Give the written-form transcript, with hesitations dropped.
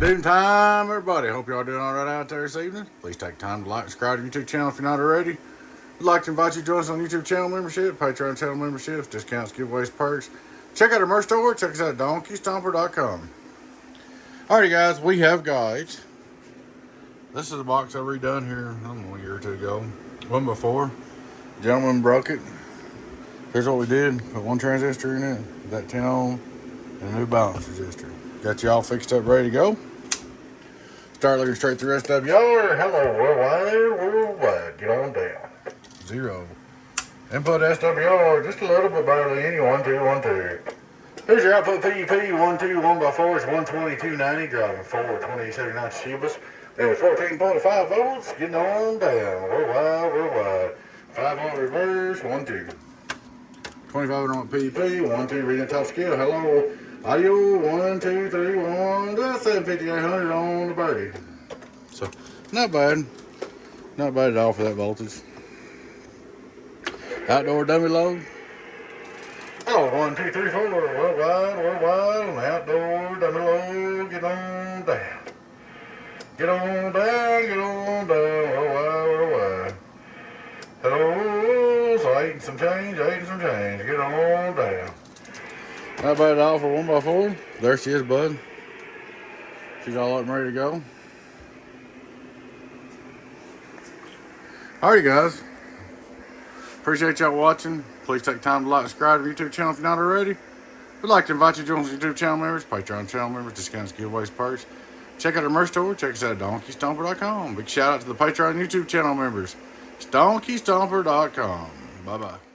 Good evening time, everybody. Hope y'all doing all right out there this evening. Please take time to like and subscribe to the YouTube channel if you're not already. We'd like to invite you to join us on YouTube channel membership, Patreon channel memberships, discounts, giveaways, perks. Check out our merch store. Check us out at donkeystomper.com. Alrighty, guys, we have got. This is a box I redone here, I don't know, a year or two ago. One before. Gentleman broke it. Here's what we did. Put one transistor in it, that 10 ohm, and a new balance resistor. Got you all fixed up, ready to go. Start looking straight through SWR. Hello, worldwide. Get on down. 0. Input SWR, just a little bit barely. Any 1, 2, 1, 2. Here's your output PEP, 1, 2, 1x4. It's 12290, driving 42079 Shibas. There's 14.5 volts. Getting on down. Worldwide. 5 volt reverse, 1, 2. 25 on PEP, 1, 2, reading top scale. Hello. Audio 1, 2, 3, 1. That's 75800 on the birdie. So not bad. Not bad at all for that voltage. Outdoor dummy load. Oh, 1, 2, 3, 4. Worldwide. On the outdoor dummy load. Get on down. Get on down. Worldwide. Hello. So 8 and some change. Get on down. Not bad at all for 1x4. There she is, bud. She's all up and ready to go. Alrighty, guys. Appreciate y'all watching. Please take time to like and subscribe to the YouTube channel if you're not already. We'd like to invite you to join us YouTube channel members, Patreon channel members, discounts, giveaways, perks. Check out our merch store. Check us out at donkeystomper.com. Big shout out to the Patreon YouTube channel members. It's donkeystomper.com. Bye-bye.